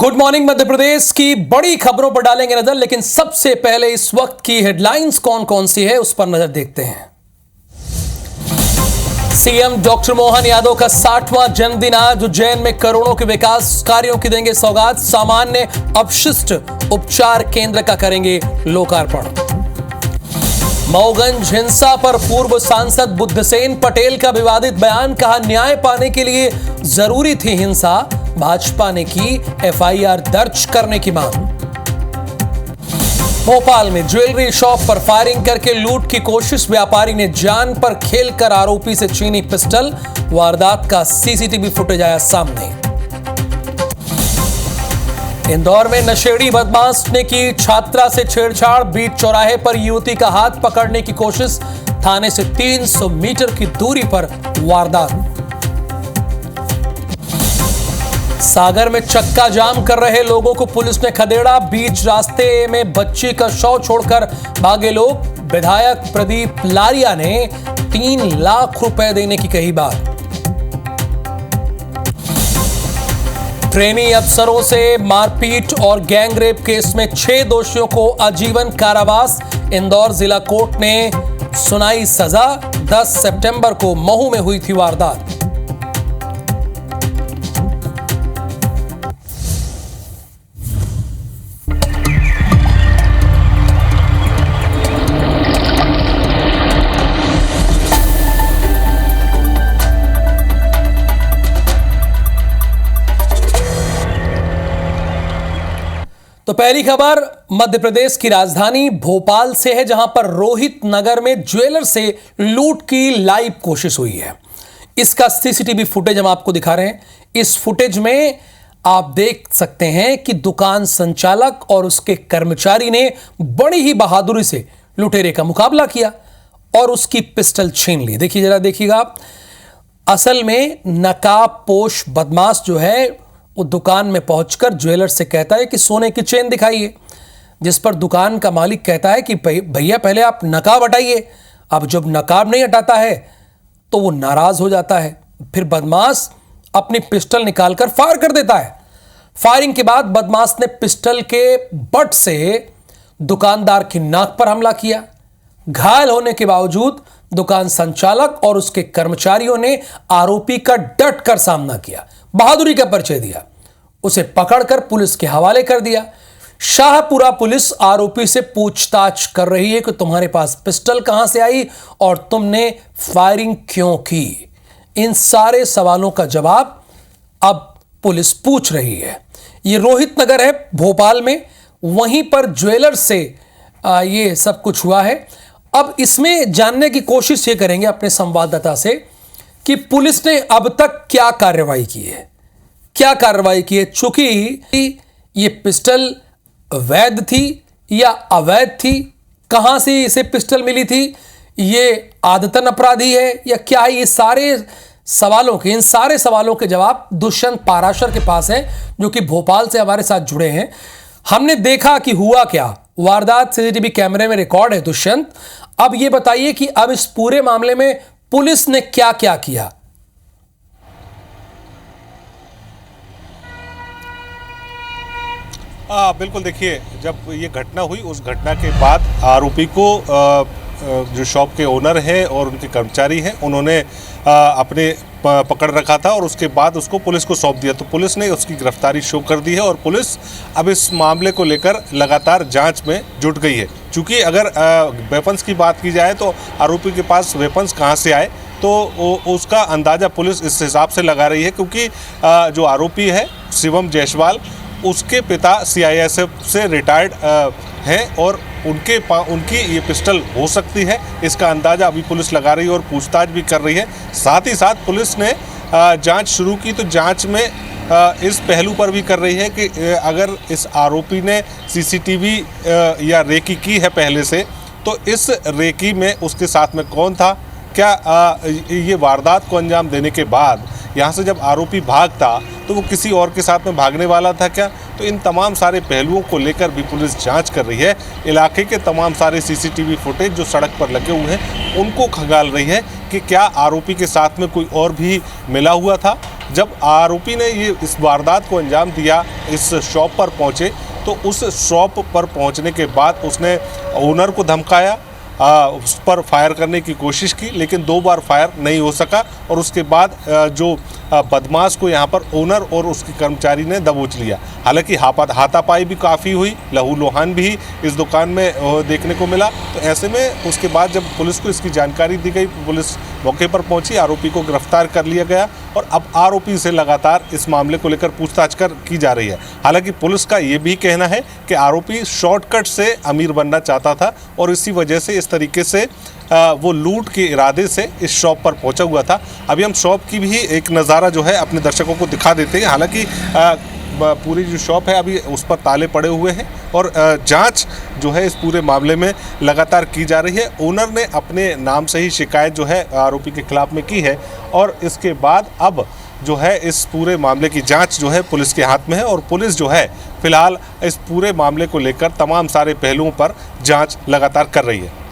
Good morning Madhya Pradesh की बड़ी खबरों पर डालेंगे नजर, लेकिन सबसे पहले इस वक्त की हेडलाइंस कौन कौन सी है उस पर नजर देखते हैं। सीएम डॉक्टर मोहन यादव का 60वां जन्मदिन आज। उज्जैन में करोड़ों के विकास कार्यों की देंगे सौगात। सामान्य अपशिष्ट उपचार केंद्र का करेंगे लोकार्पण। मऊगंज हिंसा पर पूर्व सांसद बुद्धसेन पटेल का विवादित बयान, कहा न्याय पाने के लिए जरूरी थी हिंसा, भाजपा ने की एफआईआर दर्ज करने की मांग। भोपाल में ज्वेलरी शॉप पर फायरिंग करके लूट की कोशिश, व्यापारी ने जान पर खेलकर आरोपी से छीनी पिस्टल। वारदात का सीसीटीवी फुटेज आया सामने। इंदौर में नशेड़ी बदमाश ने की छात्रा से छेड़छाड़, बीच चौराहे पर युवती का हाथ पकड़ने की कोशिश, थाने से 300 मीटर की दूरी पर वारदात। सागर में चक्का जाम कर रहे लोगों को पुलिस ने खदेड़ा, बीच रास्ते में बच्ची का शव छोड़कर भागे लोग। विधायक प्रदीप लारिया ने 3 लाख रुपए देने की कही बात। ट्रेनी अफसरों से मारपीट और गैंगरेप केस में 6 दोषियों को आजीवन कारावास। इंदौर जिला कोर्ट ने सुनाई सजा। 10 सितंबर को महू में हुई थी वारदात। तो पहली खबर मध्य प्रदेश की राजधानी भोपाल से है, जहां पर रोहित नगर में ज्वेलर से लूट की लाइव कोशिश हुई है। इसका सीसीटीवी फुटेज हम आपको दिखा रहे हैं। इस फुटेज में आप देख सकते हैं कि दुकान संचालक और उसके कर्मचारी ने बड़ी ही बहादुरी से लुटेरे का मुकाबला किया और उसकी पिस्टल छीन ली। देखिए, जरा देखिएगा आप। असल में नकाबपोश बदमाश जो है वो दुकान में पहुंचकर ज्वेलर से कहता है कि सोने की चेन दिखाइए, जिस पर दुकान का मालिक कहता है कि भैया पहले आप नकाब हटाइए। अब जब नकाब नहीं हटाता है तो वो नाराज हो जाता है। फिर बदमाश अपनी पिस्टल निकालकर फायर कर देता है। फायरिंग के बाद बदमाश ने पिस्टल के बट से दुकानदार की नाक पर हमला किया। घायल होने के बावजूद दुकान संचालक और उसके कर्मचारियों ने आरोपी का डट कर सामना किया, बहादुरी का परिचय दिया। उसे पकड़कर पुलिस के हवाले कर दिया। शाहपुरा पुलिस आरोपी से पूछताछ कर रही है कि तुम्हारे पास पिस्टल कहां से आई और तुमने फायरिंग क्यों की। इन सारे सवालों का जवाब अब पुलिस पूछ रही है। यह रोहित नगर है भोपाल में, वहीं पर ज्वेलर से ये सब कुछ हुआ है। अब इसमें जानने की कोशिश ये करेंगे अपने संवाददाता से कि पुलिस ने अब तक क्या कार्रवाई की है, चूंकि ये पिस्टल वैध थी या अवैध थी, कहां से इसे पिस्टल मिली थी, ये आदतन अपराधी है या क्या है। इन सारे सवालों के जवाब दुष्यंत पाराशर के पास है, जो कि भोपाल से हमारे साथ जुड़े हैं। हमने देखा कि हुआ क्या, वारदात सीसीटीवी कैमरे में रिकॉर्ड है। दुष्यंत, अब ये बताइए कि अब इस पूरे मामले में पुलिस ने क्या क्या किया। बिल्कुल, देखिए, जब ये घटना हुई उस घटना के बाद आरोपी को जो शॉप के ओनर हैं और उनके कर्मचारी हैं, उन्होंने अपने पकड़ रखा था और उसके बाद उसको पुलिस को सौंप दिया। तो पुलिस ने उसकी गिरफ्तारी शो कर दी है और पुलिस अब इस मामले को लेकर लगातार जांच में जुट गई है। क्योंकि अगर वेपन्स की बात की जाए तो आरोपी के पास वेपन्स कहां से आए तो उसका अंदाज़ा पुलिस इस हिसाब से लगा रही है, क्योंकि जो आरोपी है शिवम जायसवाल, उसके पिता सीआईएसएफ से रिटायर्ड हैं और उनकी ये पिस्टल हो सकती है। इसका अंदाज़ा अभी पुलिस लगा रही है और पूछताछ भी कर रही है। साथ ही साथ पुलिस ने जांच शुरू की, तो जांच में इस पहलू पर भी कर रही है कि अगर इस आरोपी ने सीसीटीवी या रेकी की है पहले से, तो इस रेकी में उसके साथ में कौन था, क्या ये वारदात को अंजाम देने के बाद यहाँ से जब आरोपी भागता तो वो किसी और के साथ में भागने वाला था क्या। तो इन तमाम सारे पहलुओं को लेकर भी पुलिस जांच कर रही है। इलाके के तमाम सारे सीसीटीवी फुटेज जो सड़क पर लगे हुए हैं उनको खंगाल रही है कि क्या आरोपी के साथ में कोई और भी मिला हुआ था जब आरोपी ने ये इस वारदात को अंजाम दिया, इस शॉप पर पहुंचे, तो उस शॉप पर पहुंचने के बाद उसने ओनर को धमकाया, उस पर फायर करने की कोशिश की, लेकिन 2 बार फायर नहीं हो सका और उसके बाद जो बदमाश को यहाँ पर ओनर और उसके कर्मचारी ने दबोच लिया। हालांकि हाथापाई भी काफ़ी हुई, लहूलुहान भी इस दुकान में देखने को मिला। तो ऐसे में उसके बाद जब पुलिस को इसकी जानकारी दी गई, पुलिस मौके पर पहुंची, आरोपी को गिरफ्तार कर लिया गया और अब आरोपी से लगातार इस मामले को लेकर पूछताछ की जा रही है। हालांकि पुलिस का ये भी कहना है कि आरोपी शॉर्टकट से अमीर बनना चाहता था और इसी वजह से इस तरीके से वो लूट के इरादे से इस शॉप पर पहुंचा हुआ था। अभी हम शॉप की भी एक नज़ारा जो है अपने दर्शकों को दिखा देते हैं। हालांकि पूरी जो शॉप है अभी उस पर ताले पड़े हुए हैं और जांच जो है इस पूरे मामले में लगातार की जा रही है। ओनर ने अपने नाम से ही शिकायत जो है आरोपी के खिलाफ में की है और इसके बाद अब जो है इस पूरे मामले की जांच जो है पुलिस के हाथ में है और पुलिस जो है फिलहाल इस पूरे मामले को लेकर तमाम सारे पहलुओं पर जांच लगातार कर रही है।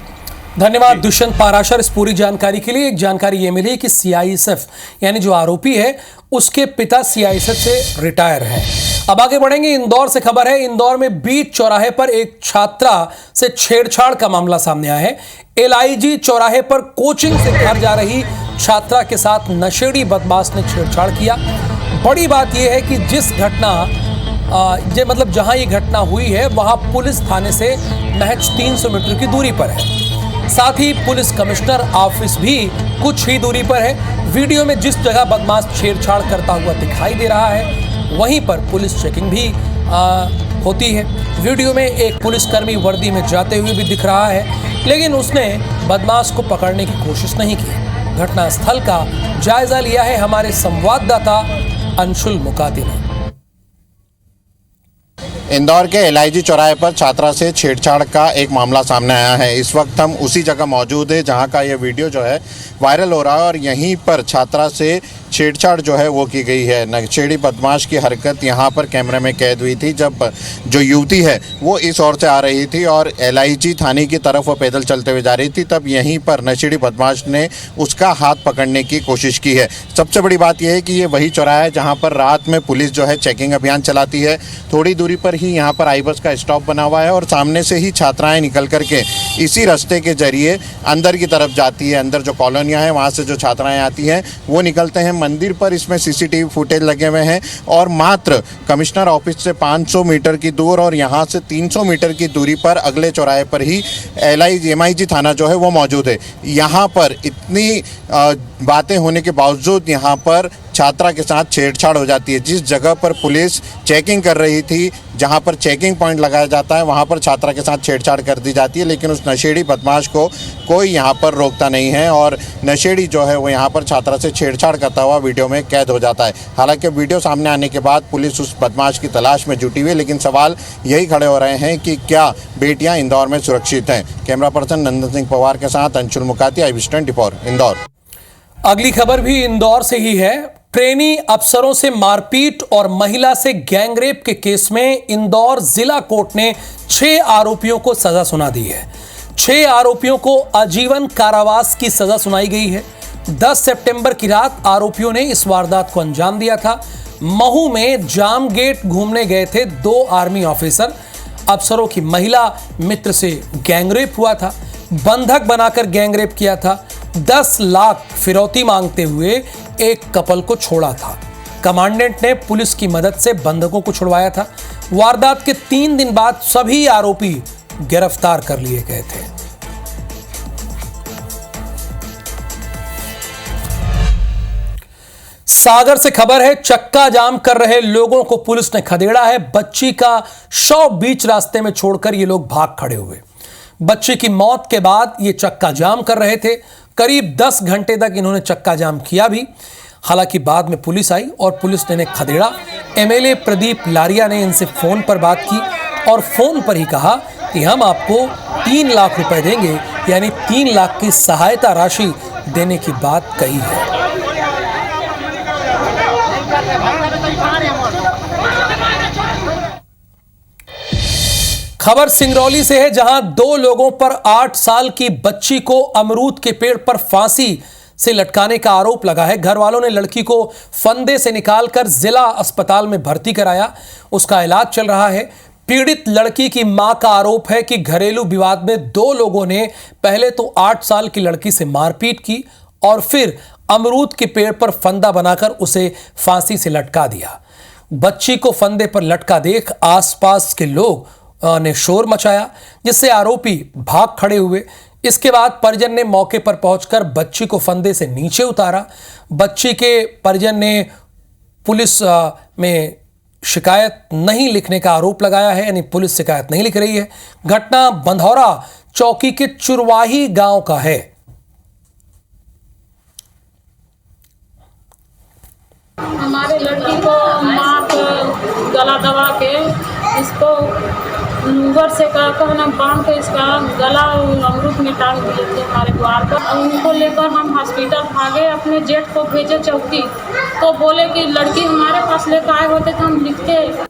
धन्यवाद दुष्यंत पाराशर इस पूरी जानकारी के लिए। एक जानकारी ये मिली कि सीआईएसएफ यानी जो आरोपी है उसके पिता सीआईएसएफ से रिटायर हैं। अब आगे बढ़ेंगे, इंदौर से खबर है। इंदौर में बीच चौराहे पर एक छात्रा से छेड़छाड़ का मामला सामने आया है। एलआईजी चौराहे पर कोचिंग से घर जा रही छात्रा के साथ नशेड़ी बदमाश ने छेड़छाड़ किया। बड़ी बात यह है कि जिस जहां ये घटना हुई है वहां पुलिस थाने से महज 300 मीटर की दूरी पर है। साथ ही पुलिस कमिश्नर ऑफिस भी कुछ ही दूरी पर है। वीडियो में जिस जगह बदमाश छेड़छाड़ करता हुआ दिखाई दे रहा है वहीं पर पुलिस चेकिंग भी होती है। वीडियो में एक पुलिसकर्मी वर्दी में जाते हुए भी दिख रहा है, लेकिन उसने बदमाश को पकड़ने की कोशिश नहीं की। घटनास्थल का जायजा लिया है हमारे संवाददाता अंशुल मुकाती ने। इंदौर के एलआईजी चौराहे पर छात्रा से छेड़छाड़ का एक मामला सामने आया है। इस वक्त हम उसी जगह मौजूद है जहां का ये वीडियो जो है वायरल हो रहा है और यहीं पर छात्रा से छेड़छाड़ जो है वो की गई है। नशेड़ी बदमाश की हरकत यहाँ पर कैमरे में कैद हुई थी जब जो युवती है वो इस ओर से आ रही थी और एलआईजी थाने की तरफ वो पैदल चलते हुए जा रही थी। तब यहीं पर नशेड़ी बदमाश ने उसका हाथ पकड़ने की कोशिश की है। सबसे बड़ी बात यह है कि ये वही चौराहा है जहाँ पर रात में पुलिस जो है चेकिंग अभियान चलाती है। थोड़ी दूरी पर ही यहाँ पर आई बस का स्टॉप बना हुआ है और सामने से ही छात्राएं निकल करके इसी रास्ते के जरिए अंदर की तरफ जाती है। अंदर जो कॉलोनियाँ हैं वहाँ से जो छात्राएं आती हैं वो निकलते हैं। मंदिर पर इसमें सीसीटीवी फुटेज लगे हुए हैं और मात्र कमिश्नर ऑफिस से 500 मीटर की दूर और यहाँ से 300 मीटर की दूरी पर अगले चौराहे पर ही एमआईजी थाना जो है वो मौजूद है। यहाँ पर इतनी बातें होने के बावजूद यहाँ पर छात्रा के साथ छेड़छाड़ हो जाती है। जिस जगह पर पुलिस चेकिंग कर रही थी, जहां पर चेकिंग पॉइंट लगाया जाता है, वहां पर छात्रा के साथ छेड़छाड़ कर दी जाती है, लेकिन उस नशेड़ी बदमाश को कोई यहां पर रोकता नहीं है और नशेड़ी जो है वो यहां पर छात्रा से छेड़छाड़ करता हुआ वीडियो में कैद हो जाता है। हालांकि वीडियो सामने आने के बाद पुलिस उस बदमाश की तलाश में जुटी हुई है, लेकिन सवाल यही खड़े हो रहे हैं कि क्या बेटियाँ इंदौर में सुरक्षित हैं। कैमरा पर्सन नंदन सिंह पवार के साथ अंशुल मुकाती, IBC24 इंदौर। अगली खबर भी इंदौर से ही है। ट्रेनी अफसरों से मारपीट और महिला से गैंगरेप के केस में इंदौर जिला कोर्ट ने 6 आरोपियों को सजा सुना दी है। 6 आरोपियों को आजीवन कारावास की सजा सुनाई गई है। 10 सितंबर की रात आरोपियों ने इस वारदात को अंजाम दिया था। महू में जाम गेट घूमने गए थे 2 आर्मी ऑफिसर। अफसरों की महिला मित्र से गैंगरेप हुआ था, बंधक बनाकर गैंगरेप किया था। 10 लाख फिरौती मांगते हुए एक कपल को छोड़ा था। कमांडेंट ने पुलिस की मदद से बंधकों को छुड़वाया था। वारदात के 3 दिन बाद सभी आरोपी गिरफ्तार कर लिए गए थे। सागर से खबर है, चक्का जाम कर रहे लोगों को पुलिस ने खदेड़ा है। बच्ची का शव बीच रास्ते में छोड़कर ये लोग भाग खड़े हुए। बच्चे की मौत के बाद ये चक्का जाम कर रहे थे। करीब 10 घंटे तक इन्होंने चक्का जाम किया भी। हालांकि बाद में पुलिस आई और पुलिस ने इन्हें खदेड़ा। एमएलए प्रदीप लारिया ने इनसे फोन पर बात की और फोन पर ही कहा कि हम आपको 3 लाख रुपए देंगे, यानी 3 लाख की सहायता राशि देने की बात कही है। खबर सिंगरौली से है, जहां 2 लोगों पर 8 साल की बच्ची को अमरूद के पेड़ पर फांसी से लटकाने का आरोप लगा है। घर वालों ने लड़की को फंदे से निकालकर जिला अस्पताल में भर्ती कराया, उसका इलाज चल रहा है। पीड़ित लड़की की मां का आरोप है कि घरेलू विवाद में 2 लोगों ने पहले तो 8 साल की लड़की से मारपीट की और फिर अमरूद के पेड़ पर फंदा बनाकर उसे फांसी से लटका दिया। बच्ची को फंदे पर लटका देख आसपास के लोग ने शोर मचाया, जिससे आरोपी भाग खड़े हुए। इसके बाद परिजन ने मौके पर पहुंचकर बच्ची को फंदे से नीचे उतारा। बच्ची के परिजन ने पुलिस में शिकायत नहीं लिखने का आरोप लगाया है, यानी पुलिस शिकायत नहीं लिख रही है। घटना बंधौरा चौकी के चुरवाही गांव का है। हमारे लड़की को माँ को गला दबा के इसको ऊपर से कहना बांध के इसका गला अमरूद में टांग दिए थे हमारे द्वार पर। उनको लेकर हम हॉस्पिटल भागे, अपने जेठ को भेजे चौकी, तो बोले कि लड़की हमारे पास लेकर आए होते तो हम लिखते।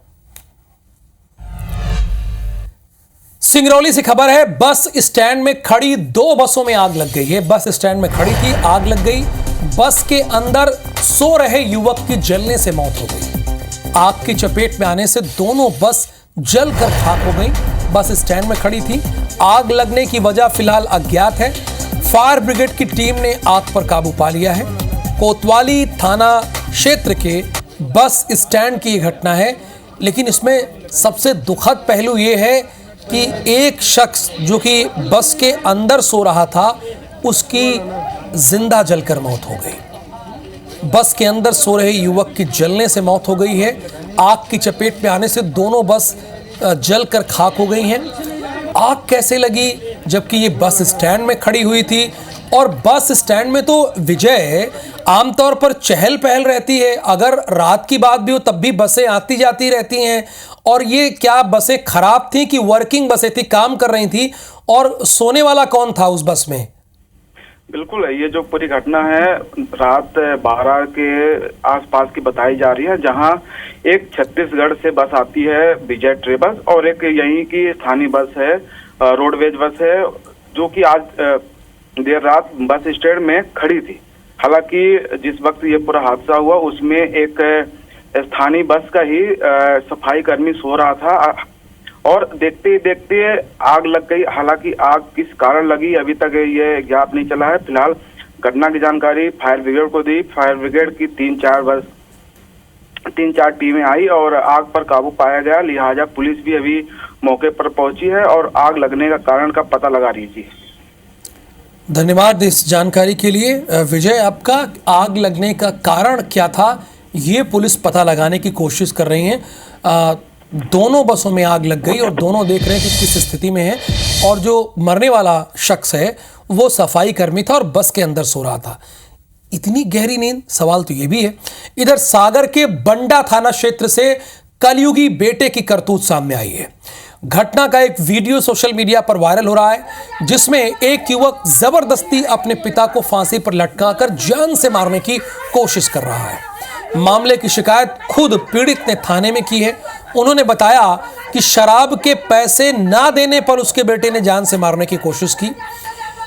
सिंगरौली से खबर है, बस स्टैंड में खड़ी 2 बसों में आग लग गई है। बस स्टैंड में खड़ी थी, आग लग गई। बस के अंदर सो रहे युवक की जलने से मौत हो गई। आग की चपेट में आने से दोनों बस जलकर खाक हो गई। बस स्टैंड में खड़ी थी। आग लगने की वजह फिलहाल अज्ञात है। फायर ब्रिगेड की टीम ने आग पर काबू पा लिया है। कोतवाली थाना क्षेत्र के बस स्टैंड की यह घटना है, लेकिन इसमें सबसे दुखद पहलू यह है कि एक शख्स जो कि बस के अंदर सो रहा था, उसकी जिंदा जलकर मौत हो गई। बस के अंदर सो रहे युवक की जलने से मौत हो गई है। आग की चपेट में आने से दोनों बस जलकर खाक हो गई हैं। आग कैसे लगी जबकि ये बस स्टैंड में खड़ी हुई थी? और बस स्टैंड में तो विजय आमतौर पर चहल पहल रहती है, अगर रात की बात भी हो तब भी बसें आती जाती रहती हैं। और ये क्या बसें खराब थी कि वर्किंग बसें थी, काम कर रही थी? और सोने वाला कौन था उस बस में? बिल्कुल, ये जो पूरी घटना है रात 12 के आसपास की बताई जा रही है, जहां एक छत्तीसगढ़ से बस आती है विजय ट्रेवल्स और एक यहीं की स्थानीय बस है, रोडवेज बस है, जो कि आज देर रात बस स्टैंड में खड़ी थी। हालांकि जिस वक्त ये पूरा हादसा हुआ उसमें एक स्थानीय बस का ही सफाई कर्मी सो रहा था और देखते ही देखते आग लग गई। हालांकि आग किस कारण लगी अभी तक ये ज्ञात नहीं चला है। फिलहाल घटना की जानकारी फायर ब्रिगेड को दी। फायर ब्रिगेड की 3-4 टीमें आई और आग पर काबू पाया गया। लिहाजा पुलिस भी अभी मौके पर पहुंची है और आग लगने का कारण का पता लगा रही थी। धन्यवाद इस जानकारी के लिए विजय। आपका आग लगने का कारण क्या था, ये पुलिस पता लगाने की कोशिश कर रही है। दोनों बसों में आग लग गई और दोनों देख रहे हैं कि किस स्थिति में है। और जो मरने वाला शख्स है वो सफाई कर्मी था और बस के अंदर सो रहा था। इतनी गहरी नींद, सवाल तो ये भी है। इधर सागर के बंडा थाना क्षेत्र से कलयुगी बेटे की करतूत सामने आई है। घटना का एक वीडियो सोशल मीडिया पर वायरल हो रहा है, जिसमें एक युवक जबरदस्ती अपने पिता को फांसी पर लटकाकर जान से मारने की कोशिश कर रहा है। मामले की शिकायत खुद पीड़ित ने थाने में की है। उन्होंने बताया कि शराब के पैसे ना देने पर उसके बेटे ने जान से मारने की कोशिश की।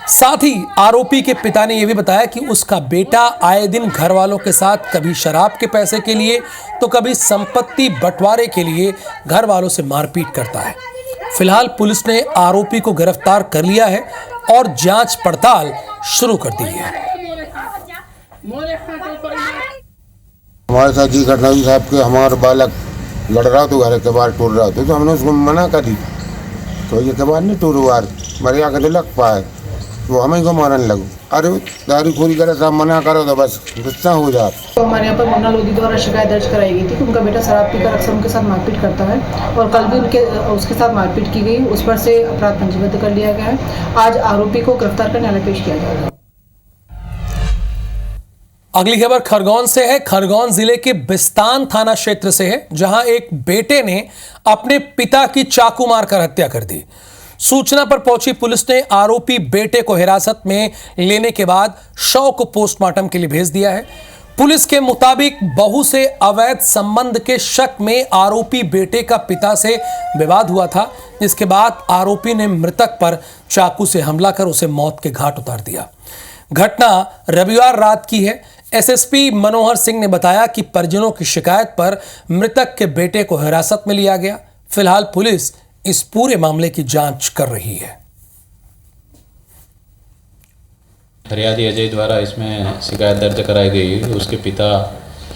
साथ ही आरोपी के पिता ने यह भी बताया कि उसका बेटा आए दिन घर वालों के साथ कभी शराब के पैसे के लिए तो कभी संपत्ति बंटवारे के लिए घर वालों से मारपीट करता है। फिलहाल पुलिस ने आरोपी को गिरफ्तार कर लिया है और जांच पड़ताल शुरू कर दी है। हमारे साथ ये घटना हुई साहब के हमारा बालक लड़ रहा तो घर के बाहर टूट रहा था, तो हमने उसको मना करी तो ये के बाद नहीं टूर बार मरे आके तो लग पाए, वो हमें को मारने लगो। अरे दारू खोरी करे साहब मना करो तो बस गुस्सा हो जाए। तो हमारे यहाँ पर मुन्ना लोधी द्वारा शिकायत दर्ज कराई गई थी कि उनका बेटा शराब पीकर अक्सर उनके साथ मारपीट करता है और कल भी उसके साथ मारपीट की गई। उस पर से अपराध पंजीबद्ध कर लिया गया है। आज आरोपी को गिरफ्तार कर न्यायालय पेश किया जाएगा। अगली खबर खरगोन से है। खरगोन जिले के बिस्तान थाना क्षेत्र से है, जहां एक बेटे ने अपने पिता की चाकू मारकर हत्या कर दी। सूचना पर पहुंची पुलिस ने आरोपी बेटे को हिरासत में लेने के बाद शव को पोस्टमार्टम के लिए भेज दिया है। पुलिस के मुताबिक बहू से अवैध संबंध के शक में आरोपी बेटे का पिता से विवाद हुआ था, जिसके बाद आरोपी ने मृतक पर चाकू से हमला कर उसे मौत के घाट उतार दिया। घटना रविवार रात की है। एसएसपी मनोहर सिंह ने बताया कि परिजनों की शिकायत पर मृतक के बेटे को हिरासत में लिया गया। फिलहाल पुलिस इस पूरे मामले की जांच कर रही है। फरियादी अजय द्वारा इसमें शिकायत दर्ज कराई गई। उसके पिता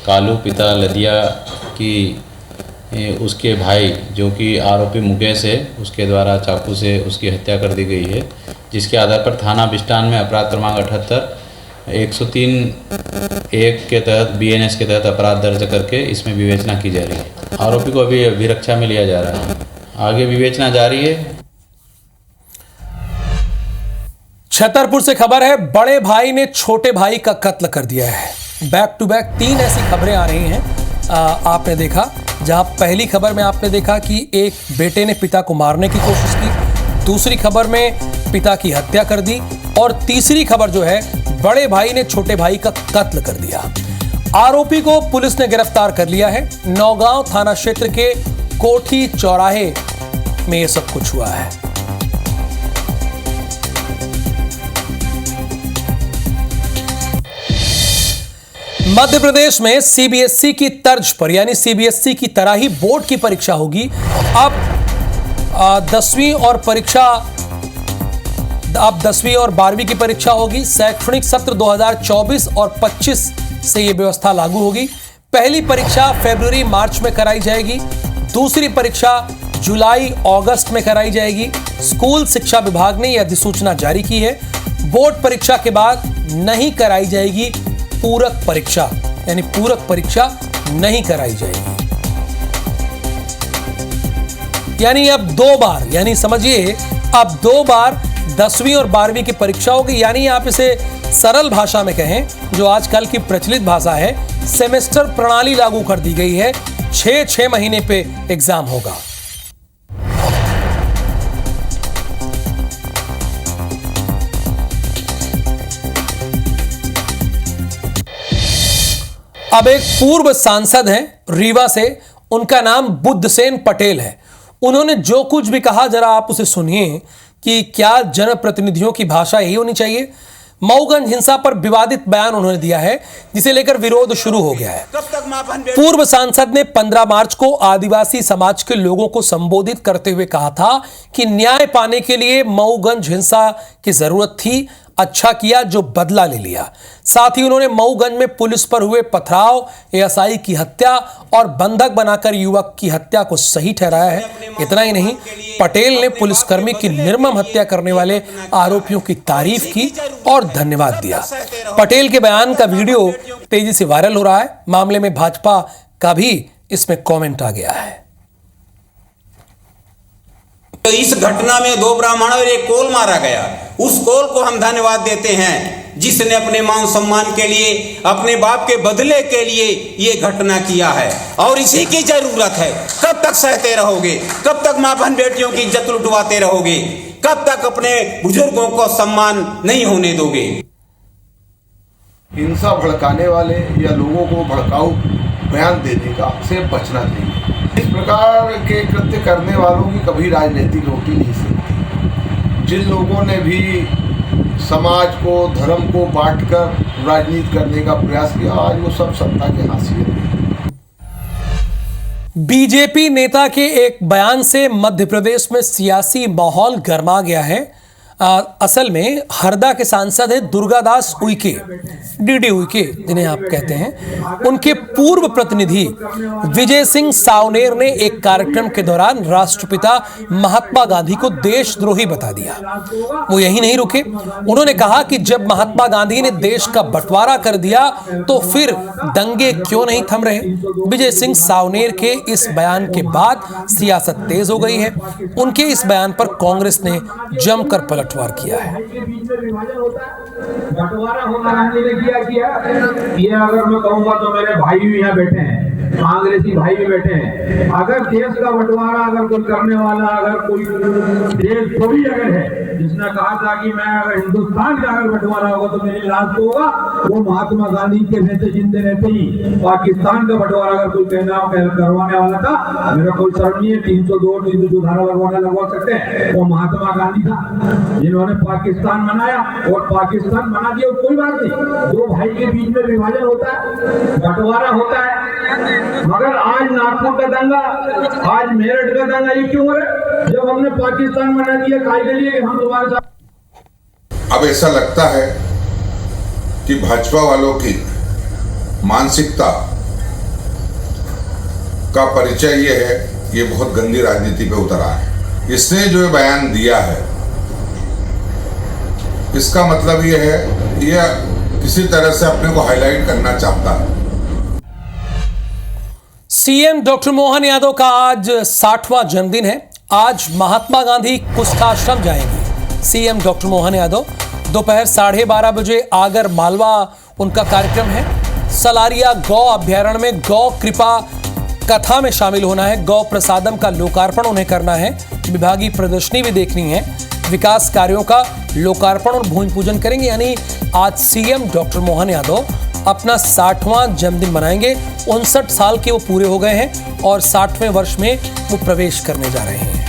कालू, पिता लदिया की उसके भाई जो कि आरोपी मुकेश है, उसके द्वारा चाकू से उसकी हत्या कर दी गई है, जिसके आधार पर थाना बिस्टान में अपराध क्रमांक 78 103(1) के तहत BNS के तहत अपराध दर्ज करके इसमें विवेचना की जा रही है। आरोपी को अभी अभिरक्षा में लिया जा रहा है, आगे विवेचना जारी है। छतरपुर से खबर है, बड़े भाई ने छोटे भाई का कत्ल कर दिया है। बैक टू बैक 3 ऐसी खबरें आ रही हैं। आपने देखा, जहां पहली खबर में आपने देखा कि एक बेटे ने पिता को मारने की कोशिश की, दूसरी खबर में पिता की हत्या कर दी, और तीसरी खबर जो है बड़े भाई ने छोटे भाई का कत्ल कर दिया। आरोपी को पुलिस ने गिरफ्तार कर लिया है। नौगांव थाना क्षेत्र के कोठी चौराहे में यह सब कुछ हुआ है। मध्य प्रदेश में सीबीएसई की तर्ज पर, यानी सीबीएसई की तरह ही बोर्ड की परीक्षा होगी। अब 10वीं और 12वीं की परीक्षा होगी। शैक्षणिक सत्र 2024 और 25 से यह व्यवस्था लागू होगी। पहली परीक्षा फरवरी मार्च में कराई जाएगी, दूसरी परीक्षा जुलाई अगस्त में कराई जाएगी। स्कूल शिक्षा विभाग ने यह अधिसूचना जारी की है। बोर्ड परीक्षा के बाद नहीं कराई जाएगी पूरक परीक्षा, यानी पूरक परीक्षा नहीं कराई जाएगी। यानी अब 2 बार, यानी समझिए अब 2 बार 10वीं और 12वीं की परीक्षा होगी। यानी आप इसे सरल भाषा में कहें, जो आजकल की प्रचलित भाषा है, सेमेस्टर प्रणाली लागू कर दी गई है। 6 महीने पे एग्जाम होगा। अब एक पूर्व सांसद हैं रीवा से, उनका नाम बुद्धसेन पटेल है। उन्होंने जो कुछ भी कहा, जरा आप उसे सुनिए कि क्या जनप्रतिनिधियों की भाषा यही होनी चाहिए। मऊगंज हिंसा पर विवादित बयान उन्होंने दिया है, जिसे लेकर विरोध शुरू हो गया है। पूर्व सांसद ने 15 मार्च को आदिवासी समाज के लोगों को संबोधित करते हुए कहा था कि न्याय पाने के लिए मऊगंज हिंसा की जरूरत थी, अच्छा किया जो बदला ले लिया। साथ ही उन्होंने मऊगंज में पुलिस पर हुए पथराव, एएसआई की हत्या और बंधक बनाकर युवक की हत्या को सही ठहराया है। इतना ही नहीं, पटेल ने पुलिसकर्मी की निर्मम हत्या करने वाले आरोपियों की तारीफ की और धन्यवाद दिया। पटेल के बयान का वीडियो तेजी से वायरल हो रहा है। मामले में भाजपा का भी इसमें कमेंट आ गया है। तो इस घटना में 2 ब्राह्मण और एक कोल मारा गया। उस कोल को हम धन्यवाद देते हैं जिसने अपने मान सम्मान के लिए, अपने बाप के बदले के लिए ये घटना किया है, और इसी की जरूरत है। कब तक सहते रहोगे? कब तक मां बहन बेटियों की इज्जत लुटवाते रहोगे? कब तक अपने बुजुर्गों को सम्मान नहीं होने दोगे? हिंसा भड़काने वाले या लोगों को भड़काऊ बयान देने का से बचना चाहिए। इस प्रकार के कृत्य करने वालों की कभी राजनीतिक रोटी नहीं सकती। जिन लोगों ने भी समाज को, धर्म को बांटकर राजनीति करने का प्रयास किया, आज वो सब सत्ता के हासिल में। बीजेपी नेता के एक बयान से मध्य प्रदेश में सियासी माहौल गर्मा गया है। असल में हरदा के सांसद हैं दुर्गादास उइके, डीडी उइके जिन्हें आप कहते हैं। उनके पूर्व प्रतिनिधि विजय सिंह सावनेर ने एक कार्यक्रम के दौरान राष्ट्रपिता महात्मा गांधी को देशद्रोही बता दिया। वो यही नहीं रुके, उन्होंने कहा कि जब महात्मा गांधी ने देश का बंटवारा कर दिया तो फिर दंगे क्यों नहीं थम रहे। विजय सिंह सावनेर के इस बयान के बाद सियासत तेज हो गई है। उनके इस बयान पर कांग्रेस ने जमकर पलटवार किया है। बंटवारा होना गांधी ने किया। ये अगर मैं कहूंगा तो मेरे भाई भी यहाँ बैठे हैं, कांग्रेसी भाई भी बैठे हैं। अगर देश का बंटवारा अगर कोई करने वाला, अगर कोई देश थोड़ी अगर है जिसने कहा था कि मैं अगर हिंदुस्तान का अगर बंटवारा होगा तो मेरी लाश तो होगा, वो महात्मा गांधी के रहते जिंदे रहते ही पाकिस्तान का बंटवारा अगर कोई करवाने वाला था, मेरा कोई शर्म नहीं है। 302 302 धारा लगवा सकते हैं। वो महात्मा गांधी था जिन्होंने पाकिस्तान बनाया और पाकिस्तान बना दिया, कोई बात नहीं। दो भाई के बीच में विभाजन होता है, बंटवारा होता है, मगर आज नागपुर का दंगा, आज मेरठ का दंगा ये क्यों है? जब हमने पाकिस्तान बना दिया काय के लिए हम तुम्हारे साथ। अब ऐसा लगता है कि भाजपा वालों की मानसिकता का परिचय ये है, ये बहुत गंदी राजनीति पे उतरा है। इसने जो बयान दिया है इसका मतलब ये है, ये किसी तरह से अपने को हाईलाइट करना चाहता है। सीएम डॉक्टर मोहन यादव का आज 60वां जन्मदिन है। आज महात्मा गांधी कुष्ठाश्रम जाएंगे सीएम डॉक्टर मोहन यादव। दोपहर 12:30 बजे आगर मालवा उनका कार्यक्रम है। सलारिया गौ अभ्यारण्य में गौ कृपा कथा में शामिल होना है। गौ प्रसादम का लोकार्पण उन्हें करना है। विभागीय प्रदर्शनी भी देखनी है। विकास कार्यों का लोकार्पण और भूमि पूजन करेंगे। यानी आज सीएम डॉक्टर मोहन यादव अपना 60वां जन्मदिन मनाएंगे। 59 साल के वो पूरे हो गए हैं और 60वें वर्ष में वो प्रवेश करने जा रहे हैं।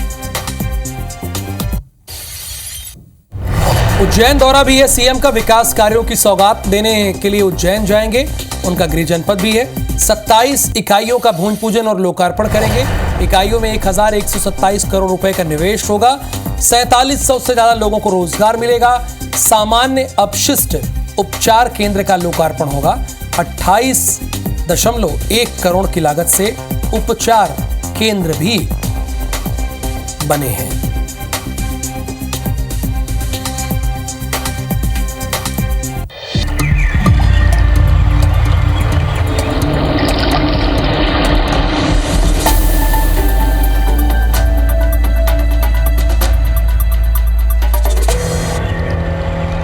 उज्जैन दौरा भी है सीएम का। विकास कार्यों की सौगात देने के लिए उज्जैन जाएंगे। उनका गृह जनपद भी है। 27 इकाइयों का भूमि पूजन और लोकार्पण करेंगे। इकाइयों में 1127 करोड़ रुपए का निवेश होगा। 4700 से ज्यादा लोगों को रोजगार मिलेगा। सामान्य अपशिष्ट उपचार केंद्र का लोकार्पण होगा। 28.1 करोड़ की लागत से उपचार केंद्र भी बने हैं।